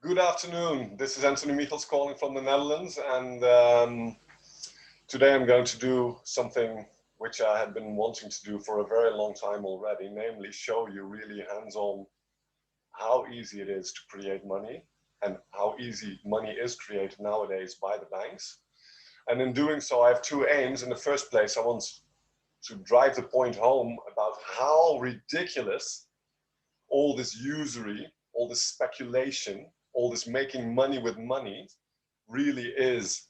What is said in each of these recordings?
Good afternoon. This is Anthony Michels calling from the Netherlands, and today I'm going to do something which I had been wanting to do for a very long time already, namely show you really hands-on how easy it is to create money and how easy money is created nowadays by the banks. And in doing so, I have two aims. In the first place, I want to drive the point home about how ridiculous all this usury, all this speculation, all this making money with money really is.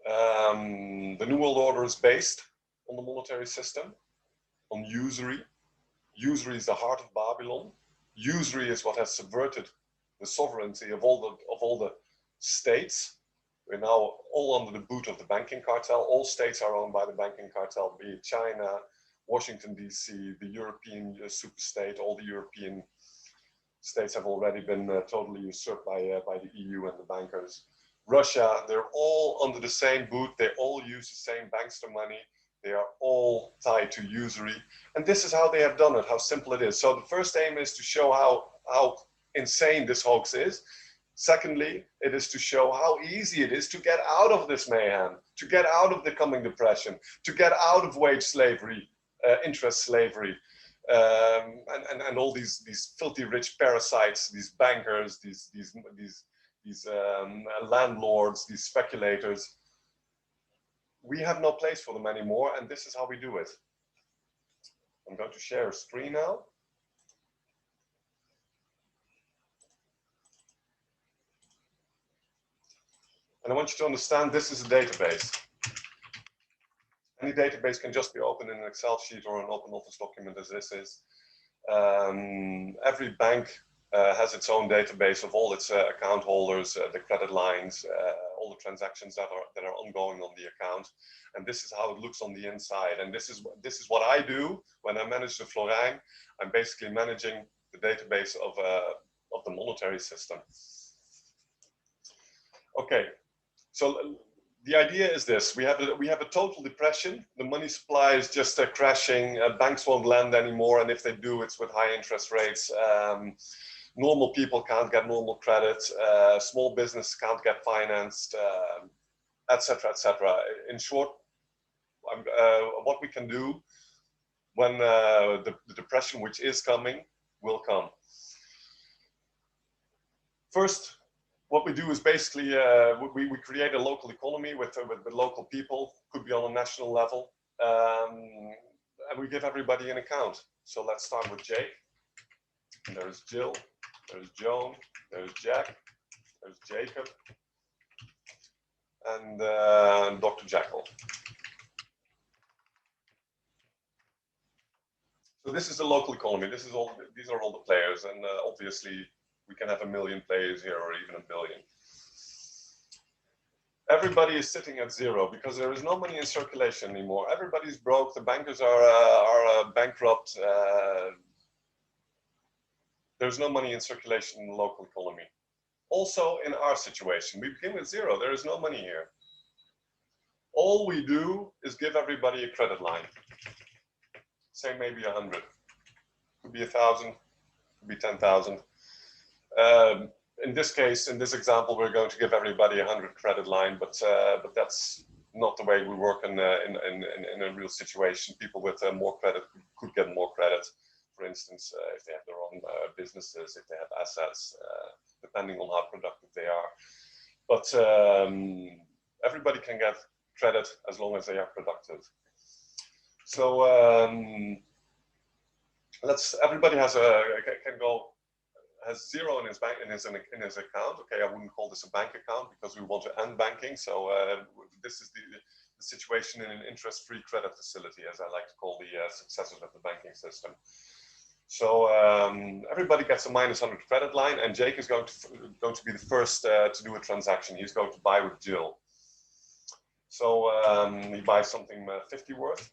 The New World Order is based on the monetary system, on usury. Usury is the heart of Babylon. Usury is what has subverted the sovereignty of all the states. We're now all under the boot of the banking cartel. All states are owned by the banking cartel, be it China, Washington, D.C., the European superstate. All the European states have already been totally usurped by the EU and the bankers. Russia, they're all under the same boot. They all use the same bankster money. They are all tied to usury. And this is how they have done it, how simple it is. So the first aim is to show how insane this hoax is. Secondly, it is to show how easy it is to get out of this mayhem, to get out of the coming depression, to get out of wage slavery, interest slavery, and all these filthy rich parasites, these bankers, these landlords, these speculators. We have no place for them anymore, and this is how we do it. I'm going to share a screen now. And I want you to understand this is a database. Any database can just be opened in an Excel sheet or an open office document as this is. Every bank has its own database of all its account holders, the credit lines, all the transactions that are ongoing on the account, and this is how it looks on the inside. And this is what I do when I manage the Florijn. I'm basically managing the database of the monetary system. Okay, so the idea is this: we have a total depression. The money supply is just crashing. Banks won't lend anymore, and if they do, it's with high interest rates. Normal people can't get normal credit, small business can't get financed, etc., etc. In short, what we can do when the depression which is coming will come. First, what we do is basically we create a local economy with local people, could be on a national level, and we give everybody an account. So let's start with Jake. And there's Jill. There's Joan, there's Jack, there's Jacob, and Dr. Jekyll. So this is the local economy. These are all the players, and obviously we can have 1 million players here, or even 1 billion. Everybody is sitting at zero because there is no money in circulation anymore. Everybody's broke. The bankers are bankrupt. There's no money in circulation in the local economy. Also, in our situation, we begin with zero. There is no money here. All we do is give everybody a credit line. Say maybe 100. Could be 1,000. Could be 10,000. In this case, in this example, we're going to give everybody a 100 credit line, but that's not the way we work in a real situation. People with more credit could get more credit. For instance, if they have their own businesses, if they have assets, depending on how productive they are. But everybody can get credit as long as they are productive. So everybody has zero in his bank in his account. Okay, I wouldn't call this a bank account because we want to end banking. So this is the situation in an interest-free credit facility, as I like to call the successors of the banking system. So everybody gets a -100 credit line, and Jake is going to be the first to do a transaction. He's going to buy with Jill. So he buys something 50 worth.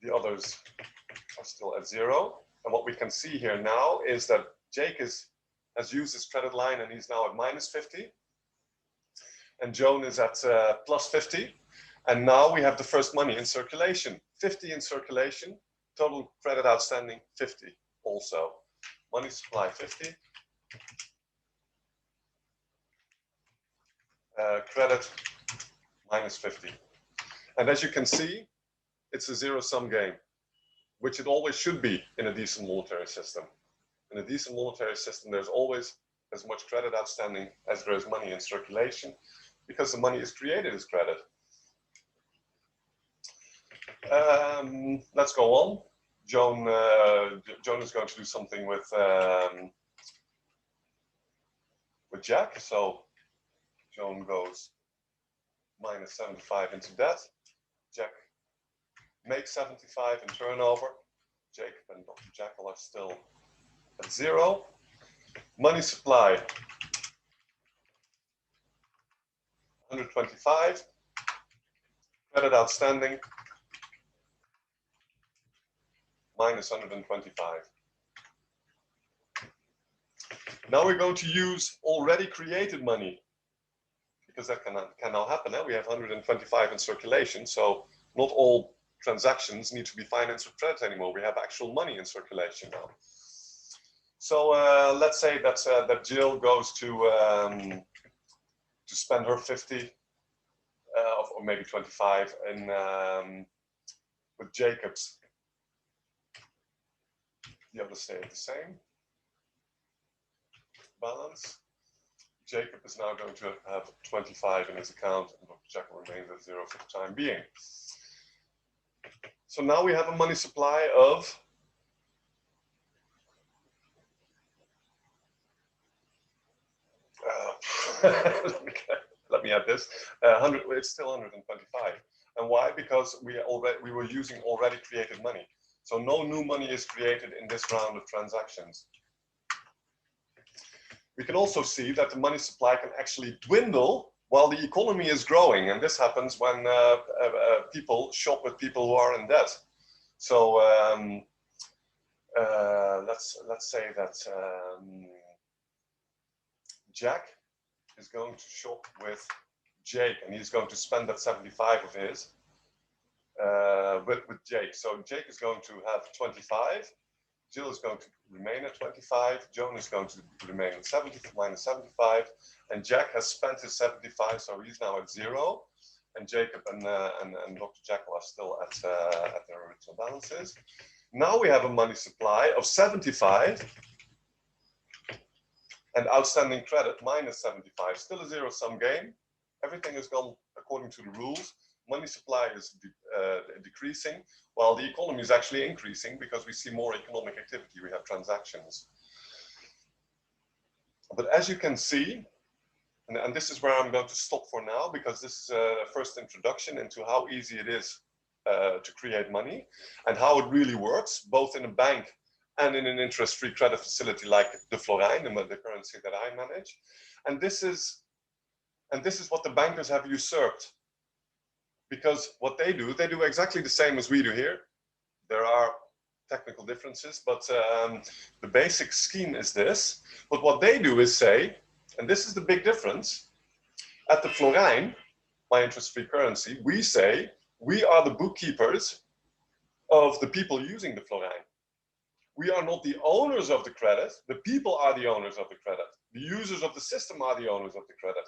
The others are still at zero. And what we can see here now is that Jake has used his credit line, and he's now at -50. And Joan is at +50. And now we have the first money in circulation. 50 in circulation. Total credit outstanding 50 also. money supply 50, credit minus 50. And as you can see, it's a zero-sum game, which it always should be in a decent monetary system. In a decent monetary system, there's always as much credit outstanding as there is money in circulation, because the money is created as credit. Let's go on. Joan is going to do something with Jack. So Joan goes minus 75 into debt. Jack makes 75 in turnover. Jacob and Dr. Jekyll are still at 0. Money supply 125. Credit outstanding minus 125. Now we're going to use already created money, because that can now happen. We have 125 in circulation, so not all transactions need to be financed with credit anymore. We have actual money in circulation now. So let's say that Jill goes to spend her 50 or maybe 25 in with Jacob's. The others stay the same balance. Jacob is now going to have 25 in his account, and Dr. Jekyll remains at 0 for the time being. So now we have a money supply of let me add this. 100. It's still 125. And why? Because we were using already created money. So no new money is created in this round of transactions. We can also see that the money supply can actually dwindle while the economy is growing, and this happens when people shop with people who are in debt. So let's say that Jack is going to shop with Jake, and he's going to spend that 75 of his with Jake. So Jake is going to have 25. Jill is going to remain at 25. Joan is going to remain at 70 minus 75, and Jack has spent his 75, so he's now at 0. And Jacob and Dr. Jekyll are still at their original balances. Now we have a money supply of 75 and outstanding credit minus 75. Still a zero-sum game. Everything has gone according to the rules. Money supply is decreasing, while the economy is actually increasing because we see more economic activity. We have transactions. But as you can see, and this is where I'm going to stop for now, because this is a first introduction into how easy it is to create money and how it really works, both in a bank and in an interest-free credit facility like the Florijn, the currency that I manage. And this is what the bankers have usurped. Because what they do exactly the same as we do here. There are technical differences, but the basic scheme is this. But what they do is say, and this is the big difference, at the Florijn, my interest-free currency, we say we are the bookkeepers of the people using the Florijn. We are not the owners of the credit. The people are the owners of the credit. The users of the system are the owners of the credit.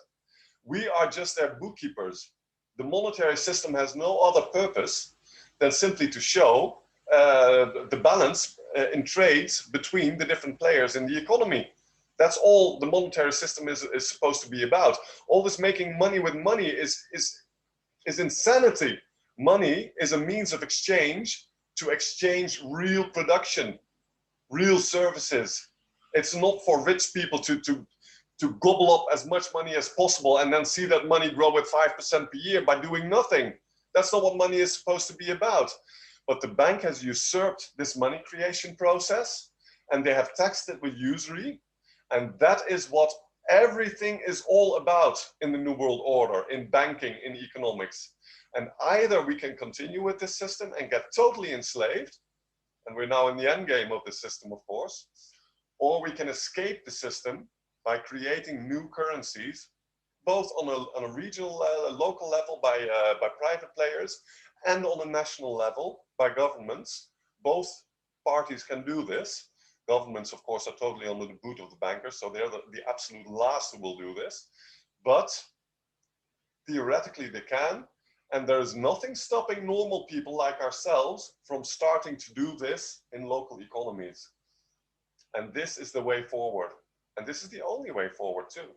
We are just their bookkeepers. The monetary system has no other purpose than simply to show the balance in trades between the different players in the economy. That's all the monetary system is supposed to be about. All this making money with money is insanity. Money is a means of exchange to exchange real production, real services. It's not for rich people to gobble up as much money as possible and then see that money grow with 5% per year by doing nothing. That's not what money is supposed to be about. But the bank has usurped this money creation process, and they have taxed it with usury. And that is what everything is all about in the New World Order, in banking, in economics. And either we can continue with this system and get totally enslaved, and we're now in the end game of the system, of course, or we can escape the system by creating new currencies, both on a regional, local level by private players, and on a national level by governments. Both parties can do this, Governments, of course, are totally under the boot of the bankers, so they're the absolute last who will do this. But theoretically they can, and there is nothing stopping normal people like ourselves from starting to do this in local economies. And this is the way forward. And this is the only way forward too.